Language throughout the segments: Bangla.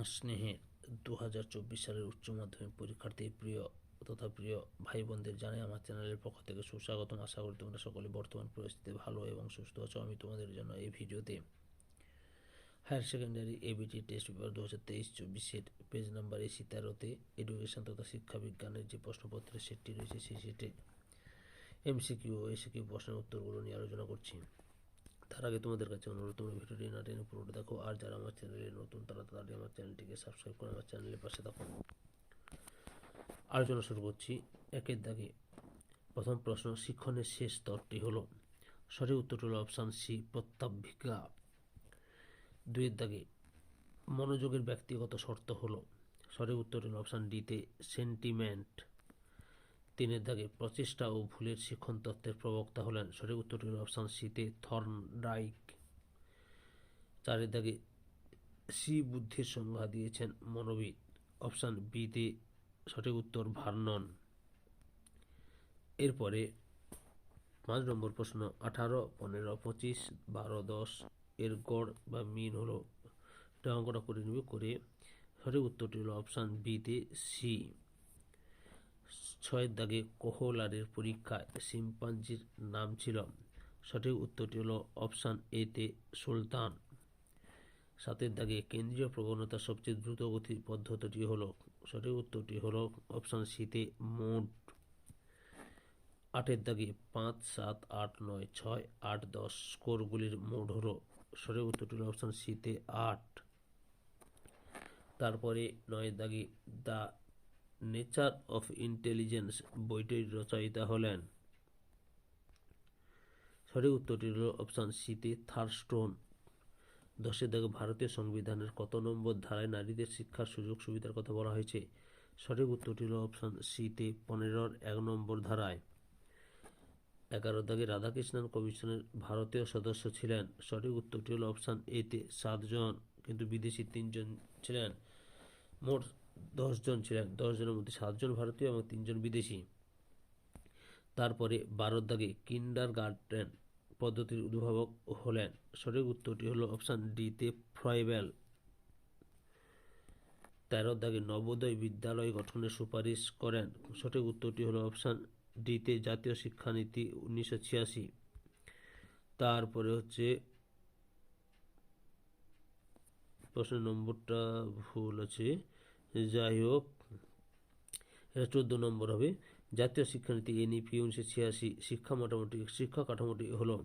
আমার স্নেহের 2024 সালের উচ্চ মাধ্যমিক পরীক্ষার্থী প্রিয় ভাই বোনদের জানাই আমার চ্যানেলের পক্ষ থেকে সুস্বাগতম। আশা করি তোমরা সকলে বর্তমান পরিস্থিতিতে ভালো এবং সুস্থ আছো। আমি তোমাদের জন্য এই ভিডিওতে higher secondary ABT test paper 2023-24 page number AC 13-তে এডুকেশন তথা শিক্ষা বিজ্ঞানের যে প্রশ্নপত্রের সেটটি রয়েছে সেই সেটে MCQ ও ACQ প্রশ্নের উত্তরগুলো নিয়ে আলোচনা করছি। তার আগে তোমাদের কাছে অনুরোধ, তোমরা ভিডিওটি না টেনে পুরোটা দেখো, আর যারা আমার চ্যানেলে নতুন তারা তাড়াতাড়ি আমার চ্যানেলটিকে সাবস্ক্রাইব করে আমার চ্যানেলের পাশে থাকো। আলোচনা শুরু করছি। একের দাগে প্রথম প্রশ্ন, শিক্ষণের শেষ স্তরটি হলো। সঠিক উত্তরটি হলো অপশান সি, প্রত্যাবৃত্তিকা। দুইয়ের দাগে মনোযোগের ব্যক্তিগত শর্ত হলো। সঠিক উত্তরটি হলো অপশান ডিতে সেন্টিমেন্ট। তিনের দাগে প্রচেষ্টা ও ভুলের শিক্ষণ তত্ত্বের প্রবক্তা হলেন। সঠিক উত্তরটি হলো অপশান সিতে থর্নডাইক। চারের দাগে সি বুদ্ধির সংজ্ঞা দিয়েছেন মনোবিদ। অপশান বিতে সঠিক উত্তর ভার্নন। এরপরে 5 নম্বর প্রশ্ন, 18, 15, 25, 12, 10 এর গড় বা মিন হলো। এটা অঙ্কটা করে নিবে, করে সঠিক উত্তরটি হলো অপশান বিতে সি। 6 দাগে কোহলারের পরীক্ষায় শিম্পাঞ্জির নাম ছিল। সঠিক উত্তরটি হলো অপশান এতে সুলতান। 7 দাগে কেন্দ্রীয় প্রবণতা সবচেয়ে দ্রুতগতির পদ্ধতিটি হলো। সঠিক উত্তরটি হলো অপশান সিতে মোড। 8 দাগে 5, 7, 8, 9, 6, 8, 10 স্কোরগুলির মোড হলো। সঠিক উত্তরটি হলো অপশান সিতে 8। তারপরে 9 দাগে দ্য নেচার অফ ইন্টেলিজেন্স বইটির রচয়িতা হলেন। সঠিক উত্তরটি হলো অপশান সিতে থার্স্টোন। 10 দাগে ভারতীয় সংবিধানের কত নম্বর ধারায় নারীদের শিক্ষার সুযোগ সুবিধার কথা বলা হয়েছে। সঠিক উত্তরটি হলো অপশান সিতে 15-র 1 নম্বর ধারায়। 11 দাগে রাধাকৃষ্ণন কমিশনের ভারতীয় সদস্য ছিলেন। সঠিক উত্তরটি হলো অপশান এতে 7 জন, কিন্তু বিদেশি 3 জন ছিলেন। মোট 10 জন ছিলেন, 10 জনের মধ্যে 7 জন ভারতীয় এবং 3 জন বিদেশি। তারপরে 12 দাগে কিন্ডারগার্টেন পদ্ধতির উদ্ভাবক হলেন। সঠিক উত্তরটি হলো অপশান ডিতে ফ্রয়েবেল। 13 দাগে নবোদয় বিদ্যালয় গঠনের সুপারিশ করেন। সঠিক উত্তরটি হলো অপশান ডিতে জাতীয় শিক্ষানীতি 1986। তারপরে হচ্ছে প্রশ্নের নম্বরটা ভুল আছে, যাই হোক এটা 14 নম্বর হবে। জাতীয় শিক্ষানীতি NEP 1986 শিক্ষা কাঠামোটি হলো।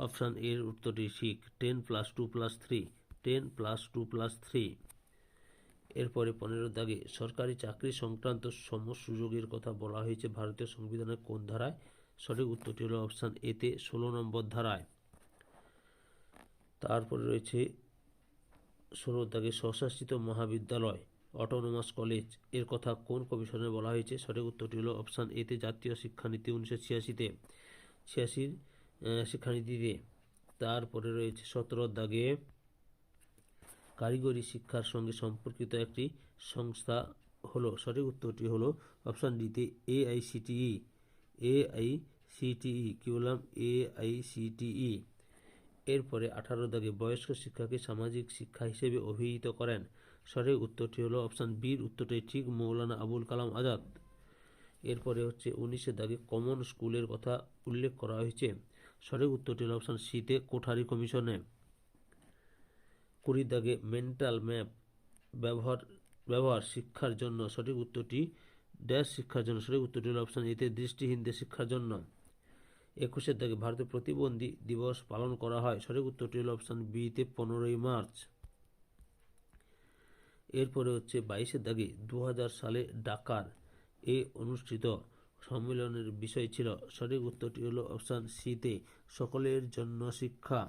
অপশান এর উত্তরটি ঠিক, 10+2+3, 10+2+3। এরপরে 15 দাগে সরকারি চাকরি সংক্রান্ত সমসুযোগের কথা বলা হয়েছে ভারতীয় সংবিধানের কোন ধারায়। সঠিক উত্তরটি হলো অপশান এতে 16 নম্বর ধারায়। তারপরে রয়েছে 16 দাগে স্বশাসিত মহাবিদ্যালয় অটোনোমাস কলেজ এর কথা কোন কমিশনে বলা হয়েছে। সঠিক উত্তরটি হলো অপশান এতে জাতীয় শিক্ষানীতি 1986-তে 86 শিক্ষানীতিতে। তারপরে রয়েছে 17 দাগে কারিগরি শিক্ষার সঙ্গে সম্পর্কিত একটি সংস্থা হলো। সঠিক উত্তরটি হলো অপশান ডিতে AICTE। কি বললাম, AICTE। এরপরে 18 দাগে বয়স্ক শিক্ষাকে সামাজিক শিক্ষা হিসেবে অভিহিত করেন। সঠিক উত্তরটি হলো অপশান বির উত্তরটাই ঠিক, মৌলানা আবুল কালাম আজাদ। এরপরে হচ্ছে 19 দাগে কমন স্কুলের কথা উল্লেখ করা হয়েছে। সঠিক উত্তরটি হলো অপশান সিতে কোঠারি কমিশনে। 20 দাগে মেন্টাল ম্যাপ ব্যবহার শিক্ষার জন্য। সঠিক উত্তরটি ড্যাশ শিক্ষার জন্য। সঠিক উত্তরটি হলো অপশান এতে দৃষ্টিহীনদের শিক্ষার জন্য। 21 দাগে ভারতে প্রতিবন্ধী দিবস পালন করা হয়। সঠিক উত্তরটি হলো অপশান বিতে 15ই মার্চ। এরপরে হচ্ছে 22 দাগে 2000 সালে ঢাকার অনুষ্ঠিত সম্মেলনের বিষয় ছিল। সঠিক উত্তরটি হলো অপশান সিতে সকলের জন্য শিক্ষা।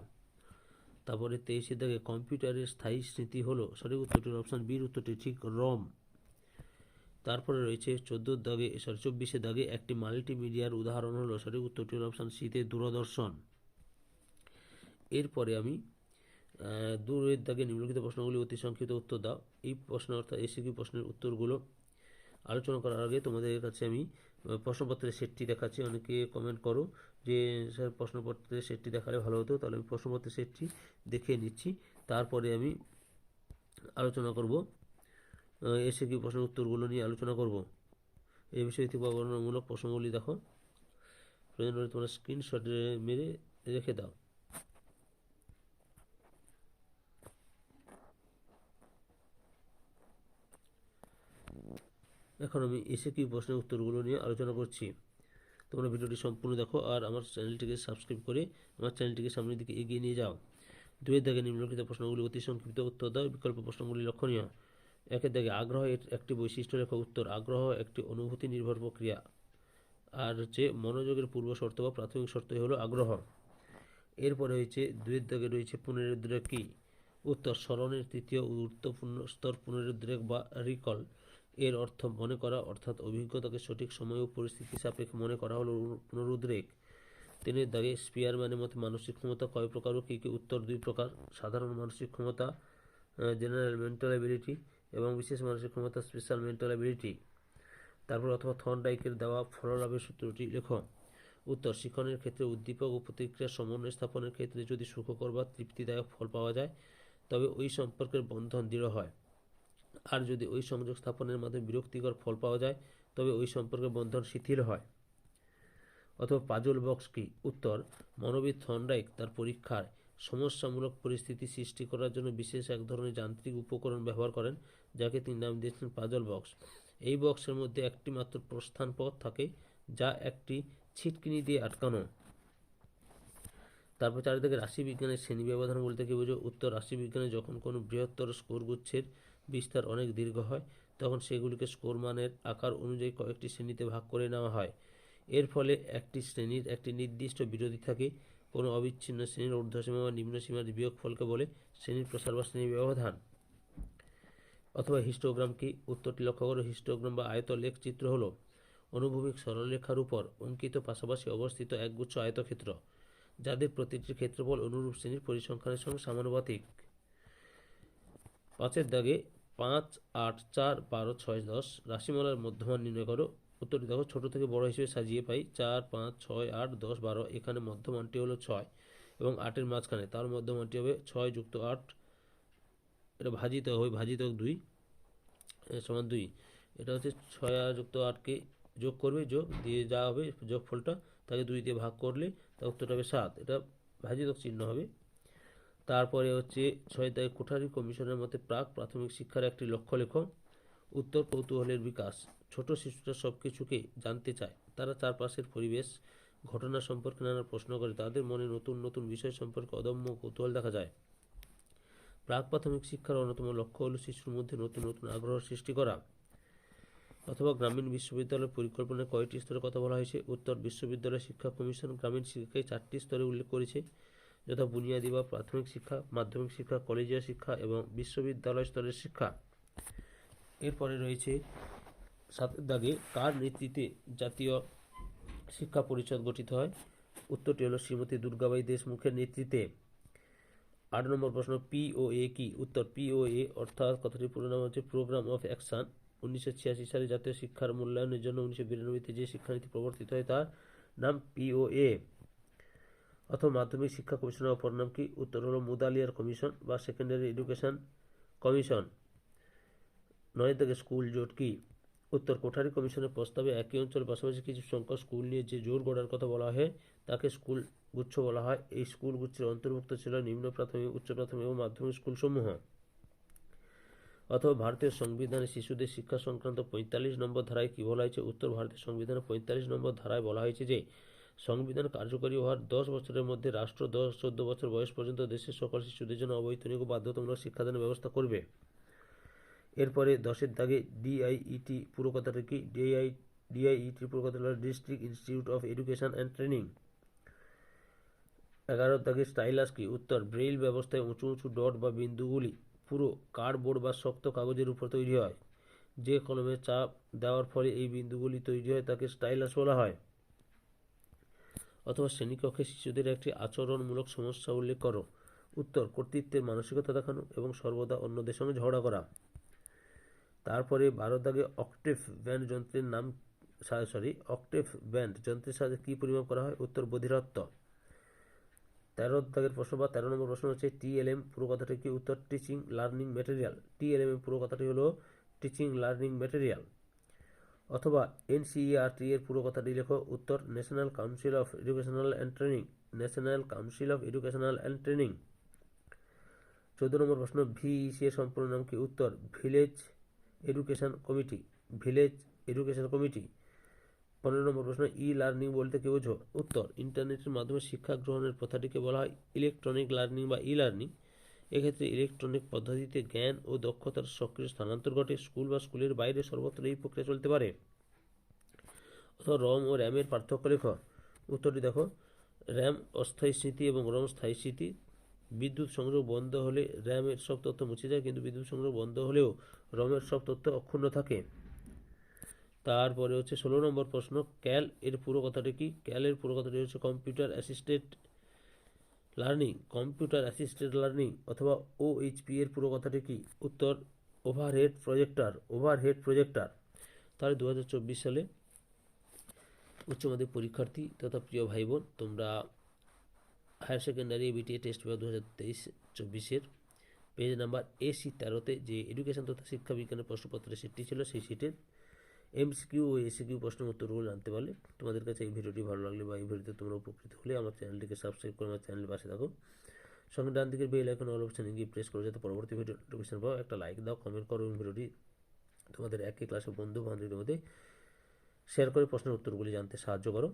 তারপরে 23 দাগে কম্পিউটারের স্থায়ী স্মৃতি হলো। সঠিক উত্তরটি হলো অপশান বির উত্তরটি ঠিক, রম। তারপরে রয়েছে 24 দাগে একটি মাল্টিমিডিয়ার উদাহরণ হলো। সঠিক উত্তরটি হলো অপশান সিতে দূরদর্শন। এরপরে আমি 2 দাগে নিম্নলিখিত প্রশ্নগুলি অতি সংক্ষিপ্ত উত্তর দাও। এই প্রশ্ন অর্থাৎ এসিকিউ প্রশ্নের উত্তরগুলো আলোচনা করার আগে তোমাদের কাছে আমি প্রশ্নপত্রের সেটটি দেখাচ্ছি। অনেকে কমেন্ট করো যে স্যার প্রশ্নপত্রের সেটটি দেখালে ভালো হতো, তাহলে আমি প্রশ্নপত্রের সেটটি দেখে নিচ্ছি, তারপরে আমি আলোচনা করব এসে কি প্রশ্নের উত্তরগুলো নিয়ে আলোচনা করব। এই বিষয়ে বর্ণনামূলক প্রশ্নগুলি দেখো, প্রয়োজন হলে তোমরা স্ক্রিনশট মেরে রেখে দাও। এখন আমি এসে কি প্রশ্নের উত্তরগুলো নিয়ে আলোচনা করছি। তোমরা ভিডিওটি সম্পূর্ণ দেখো আর আমার চ্যানেলটিকে সাবস্ক্রাইব করে আমার চ্যানেলটিকে সামনের দিকে এগিয়ে নিয়ে যাও। 2 দাগে নিম্নলিখিত প্রশ্নগুলি অতি সংক্ষিপ্ত উত্তর দাও। বিকল্প প্রশ্নগুলি লক্ষণীয়। 1 দাগে আগ্রহ একটি বৈশিষ্ট্য লেখা। উত্তর, আগ্রহ একটি অনুভূতি নির্ভর প্রক্রিয়া, আর হচ্ছে মনোযোগের পূর্ব শর্ত বা প্রাথমিক শর্তই হলো আগ্রহ। এরপরে হচ্ছে 2 দাগে রয়েছে পুনরুদ্রেক কি। উত্তর, স্মরণের তৃতীয় গুরুত্বপূর্ণ স্তর পুনরুদ্রেক বা রিকল। এর অর্থ মনে করা, অর্থাৎ অভিজ্ঞতাকে সঠিক সময় ও পরিস্থিতি সাপেক্ষে মনে করা হলো পুনরুদ্রেক। 3 দাগে স্পিয়ারম্যানের মতে মানসিক ক্ষমতা কয় প্রকার ও কী কী। উত্তর, 2 প্রকার। সাধারণ মানসিক ক্ষমতা জেনারেল মেন্টাল অ্যাবিলিটি এবং বিশেষ মানসিক ক্ষমতা স্পেশাল মেন্টাল অ্যাবিলিটি। তারপর অথবা থর্নডাইকের দেওয়া ফললাভের সূত্রটি লেখো। উত্তর, শিক্ষণের ক্ষেত্রে উদ্দীপক ও প্রতিক্রিয়ার সমন্বয় স্থাপনের ক্ষেত্রে যদি সুখকর বা তৃপ্তিদায়ক ফল পাওয়া যায় তবে ওই সম্পর্কের বন্ধন দৃঢ় হয়, আর যদি ওই সংযোগ স্থাপনের মাধ্যমে বিরক্তিকর ফল পাওয়া যায় তবে ওই সম্পর্কের বন্ধন শিথিল হয়। অথবা পাজল বক্স কি। উত্তর, মনোবিদ থর্নডাইক তার পরীক্ষায় সমস্যামূলক পরিস্থিতি সৃষ্টি করার জন্য বিশেষ এক ধরনের যান্ত্রিক উপকরণ ব্যবহার করেন, যাকে তিনি নাম দিয়েছেন পাজল বক্স। এই বক্সের মধ্যে একটি মাত্র প্রস্থান পথ থাকে, যা একটি ছিটকিনি দিয়ে আটকানো। তারপর 4 থেকে রাশিবিজ্ঞানের শ্রেণী ব্যবধান বলতে কি বোঝো। উত্তর, রাশিবিজ্ঞানে যখন কোনো বৃহত্তর স্কোর গুচ্ছের বিস্তার অনেক দীর্ঘ হয় তখন সেগুলিকে স্কোর মানের আকার অনুযায়ী কয়েকটি শ্রেণীতে ভাগ করে নেওয়া হয়। এর ফলে একটি শ্রেণীর একটি নির্দিষ্ট বিরোধী থাকে। কোনো অবিচ্ছিন্ন শ্রেণীর ঊর্ধ্বসীমা বা নিম্নসীমার বিয়োগফলকে বলে শ্রেণীর প্রসার বা শ্রেণী ব্যবধান। অথবা হিস্টোগ্রাম কি। উত্তরটি লক্ষ্য করো। হিস্টোগ্রাম বা আয়তলেখ চিত্র হলো অনুভূমিক সরলরেখার উপর অঙ্কিত পাশাপাশি অবস্থিত একগুচ্ছ আয়তক্ষেত্র, যাদের প্রতিটির ক্ষেত্রফল অনুরূপ শ্রেণীর পরিসংখ্যানের সঙ্গে সমানুপাতিক। 5 দাগে 5, 8, 4, 12, 6, 10 রাশিমালার মধ্যমান নির্ণয় করো। উত্তরটি দেখো, ছোট থেকে বড় হিসেবে সাজিয়ে পাই 4, 5, 6, 8, 10, 12। এখানে মধ্যমানটি হলো 6 এবং 8-এর মাঝখানে, তার মধ্যমানটি হবে 6 যুক্ত 8, এটা ভাজিত হবে, ভাজিত 2 সমান 2। এটা হচ্ছে 6 যুক্ত 8কে যোগ করবে, যোগ দিয়ে যা হবে যোগফলটা তাকে 2 দিয়ে ভাগ করলে তার উত্তরটা হবে 7। এটা ভাজিতক চিহ্ন হবে। তারপরে হচ্ছে 6 দাগে কোঠারি কমিশনের মতে প্রাক প্রাথমিক শিক্ষার একটি লক্ষ্য লেখো। উত্তর, কৌতূহলের বিকাশ। ছোট শিশুরা সব কিছুকে জানতে চায়। তারা চারপাশের পরিবেশ, ঘটনা সম্পর্কে নানা প্রশ্ন করে। তাদের মনে নতুন নতুন বিষয় সম্পর্কে অদম্য কৌতূহল দেখা যায়। প্রাক প্রাথমিক শিক্ষার অন্যতম লক্ষ্য হল শিশুর মধ্যে নতুন নতুন আগ্রহ সৃষ্টি করা। অথবা গ্রামীণ বিশ্ববিদ্যালয়ের পরিকল্পনায় কয়টি স্তরের কথা বলা হয়েছে। উত্তর, বিশ্ববিদ্যালয় শিক্ষা কমিশন গ্রামীণ শিক্ষাকে 4টি স্তরে উল্লেখ করেছে, যথা বুনিয়াদী বা প্রাথমিক শিক্ষা, মাধ্যমিক শিক্ষা, কলেজিয়া শিক্ষা এবং বিশ্ববিদ্যালয় স্তরের শিক্ষা। এরপরে রয়েছে 7 দাগে কার নেতৃত্বে জাতীয় শিক্ষা পরিষদ গঠিত হয়। উত্তরটি হলো শ্রীমতী দুর্গাবাই দেশমুখের নেতৃত্বে। 8 নম্বর প্রশ্ন, পিওএ কি। উত্তর, পিওএ অর্থাৎ কথাটির পুরো নাম হচ্ছে প্রোগ্রাম অফ অ্যাকশন। 1986 সালে জাতীয় শিক্ষার মূল্যায়নের জন্য 1992-তে যে শিক্ষানীতি প্রবর্তিত হয় তার নাম পিওএ। অথবা মাধ্যমিক শিক্ষা কমিশনের অপর নাম কি। উত্তর হলো মুদালিয়ার কমিশন বা সেকেন্ডারি এডুকেশন কমিশন। 9 থেকে স্কুল জোট কি। উত্তর, কোঠারি কমিশনের প্রস্তাবে একই অঞ্চল পাশাপাশি কিছু সংখ্যক স্কুল নিয়ে যে জোর গড়ার কথা বলা হয় তাকে স্কুল গুচ্ছ বলা হয়। এই স্কুল গুচ্ছের অন্তর্ভুক্ত ছিল নিম্ন প্রাথমিক, উচ্চ প্রাথমিক এবং মাধ্যমিক স্কুলসমূহ। অথবা ভারতীয় সংবিধানে শিশুদের শিক্ষা সংক্রান্ত 45 নম্বর ধারায় কি বলা হয়েছে। উত্তর, ভারতীয় সংবিধানের 45 নম্বর ধারায় বলা হয়েছে যে সংবিধান কার্যকরী হওয়ার 10 বছরের মধ্যে রাষ্ট্র 14 বছর বয়স পর্যন্ত দেশের সকল শিশুদের জন্য অবৈতনিক ও বাধ্যতামূলক শিক্ষাদানের ব্যবস্থা করবে। এরপরে 10 দাগে ডিআইইটি পুরো কথাটা কি। ডিআইইটির পুরো কথাটা হলো district institute of education and training. 11 দাগে স্টাইলাস কি। উত্তর, ব্রেইল ব্যবস্থায় উঁচু উঁচু ডট বা বিন্দুগুলি পুরো কার্ডবোর্ড বা শক্ত কাগজের উপর তৈরি হয়। যে কলমে চাপ দেওয়ার ফলে এই বিন্দুগুলি তৈরি হয় তাকে স্টাইলাস বলা হয়। অথবা শ্রেণীকক্ষে শিশুদের একটি আচরণমূলক সমস্যা উল্লেখ করো। উত্তর, কর্তৃত্বের মানসিকতা দেখানো এবং সর্বদা অন্যদের সঙ্গে ঝগড়া করা। তারপরে 12 দাগে অক্টেভ ব্যান্ড যন্ত্রের নাম অক্টেভ ব্যান্ড যন্ত্রের সাহায্যে কী পরিমাপ করা হয়। উত্তর, বধিরত্ব। 13 দাগের প্রশ্ন বা 13 নম্বর প্রশ্ন হচ্ছে টিএলএম পুরো কথাটি কি। উত্তর, টিচিং লার্নিং ম্যাটেরিয়াল। টিএলএম এর পুরো কথাটি হলো টিচিং লার্নিং ম্যাটেরিয়াল। অথবা এনসিইআরটি এর পুরো কথাটি লেখো। উত্তর national council of educational and training, national council of educational and training. 14 নম্বর প্রশ্ন, ভিইসি এর সম্পূর্ণ নাম কি? উত্তর village education committee, village education committee. 15 নম্বর প্রশ্ন, ই লার্নিং বলতে কি বোঝো? উত্তর ইন্টারনেটের মাধ্যমে শিক্ষা গ্রহণের প্রথাটিকে বলা হয় ইলেকট্রনিক লার্নিং বা ই লার্নিং। এক্ষেত্রে ইলেকট্রনিক পদ্ধতিতে জ্ঞান ও দক্ষতার সক্রিয় স্থানান্তর ঘটে। স্কুল বা স্কুলের বাইরে সর্বত্র এই প্রক্রিয়া চলতে পারে। অথবা রম ও র্যামের পার্থক্য লেখ। উত্তরটি দেখো, র্যাম অস্থায়ী স্মৃতি এবং রম স্থায়ী স্মৃতি। বিদ্যুৎ সংযোগ বন্ধ হলে র্যামের সব তথ্য মুছে যায়, কিন্তু বিদ্যুৎ সংযোগ বন্ধ হলেও রমের সব তথ্য অক্ষুণ্ণ থাকে। তারপরে হচ্ছে 16 নম্বর প্রশ্ন, ক্যাল এর পুরো কথাটি কি? ক্যাল এর পুরো কথাটি হচ্ছে computer assisted learning, computer assisted learning. অথবা ওএইচপি এর পুরো কথাটি কি? উত্তর ওভারহেড প্রজেক্টর, ওভারহেড প্রজেক্টর। তাহলে 2024 সালে উচ্চ মাধ্যমিক পরীক্ষার্থী তথা প্রিয় ভাই বোন, তোমরা higher secondary BTA test paper 2023-24 page number AC 13-তে যে এডুকেশন তথা শিক্ষা বিজ্ঞানের প্রশ্নপত্রের সিটটি ছিল, সেই সিটের MCQ ও ACQ প্রশ্নের উত্তরগুলো জানতে পারলে। তোমাদের কাছে এই ভিডিওটি ভালো লাগলে বা এই ভিডিওতে তোমরা উপকৃত হলে আমার চ্যানেলটিকে সাবস্ক্রাইব করে আমার চ্যানেলের পাশে থাকো। সঙ্গে ডান দিকের বেল আইকন অল অপশনে গিয়ে প্রেস করো, যাতে পরবর্তী ভিডিও নোটিফিকেশন পাও। একটা লাইক দাও, কমেন্ট করো এবং ভিডিওটি তোমাদের একই ক্লাসের বন্ধু বান্ধবীদের মধ্যে শেয়ার করে প্রশ্নের উত্তরগুলি জানতে সাহায্য করো।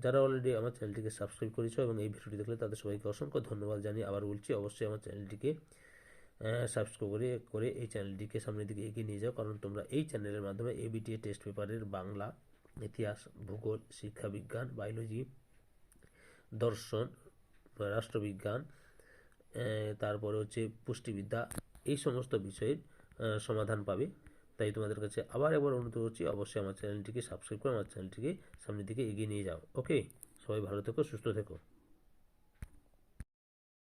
যারা অলরেডি আমার চ্যানেলটিকে সাবস্ক্রাইব করেছো এবং এই ভিডিওটি দেখলে তাদের সবাইকে অসংখ্য ধন্যবাদ জানিয়ে আবার বলছি, অবশ্যই আমার চ্যানেলটিকে সাবস্ক্রাইব করে এই চ্যানেলটিকে সামনের দিকে এগিয়ে নিয়ে যাও। কারণ তোমরা এই চ্যানেলের মাধ্যমে এবিটিএ টেস্ট পেপারের বাংলা, ইতিহাস, ভূগোল, শিক্ষাবিজ্ঞান, বায়োলজি, দর্শন, রাষ্ট্রবিজ্ঞান, তারপরে হচ্ছে পুষ্টিবিদ্যা, এই সমস্ত বিষয়ের সমাধান পাবে। তাই তোমাদের কাছে আবার একবার অনুরোধ করছি, অবশ্যই আমার চ্যানেলটিকে সাবস্ক্রাইব করে আমার চ্যানেলটিকে সামনের দিকে এগিয়ে নিয়ে যাও। ওকে, সবাই ভালো থেকো, সুস্থ থেকো।